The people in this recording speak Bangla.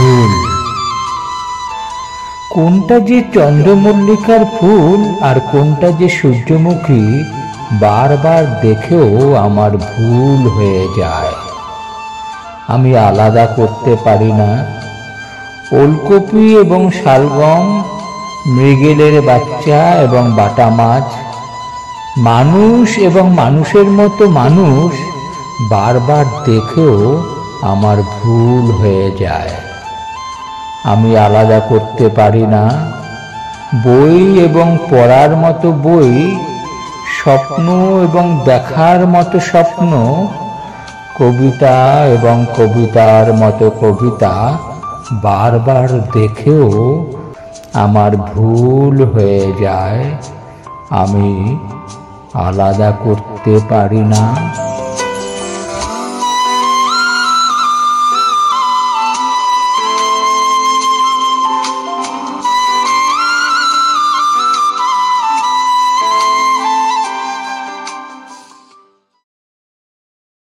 ভুল। কোনটা যে চন্দ্রমল্লিকার ফুল আর কোনটা যে সূর্যমুখী বারবার দেখেও আমার ভুল হয়ে যায়। আমি আলাদা করতে পারি না ওলকপি এবং শালগম, মৃগেলের বাচ্চা এবং বাটা মাছ, মানুষ এবং মানুষের মতো মানুষ বারবার দেখেও আমার ভুল হয়ে যায়। আমি আলাদা করতে পারি না বই এবং পড়ার মতো বই, স্বপ্ন এবং দেখার মতো স্বপ্ন, কবিতা এবং কবিতার মতো কবিতা বারবার দেখেও আমার ভুল হয়ে যায়। আমি আলাদা করতে পারি না।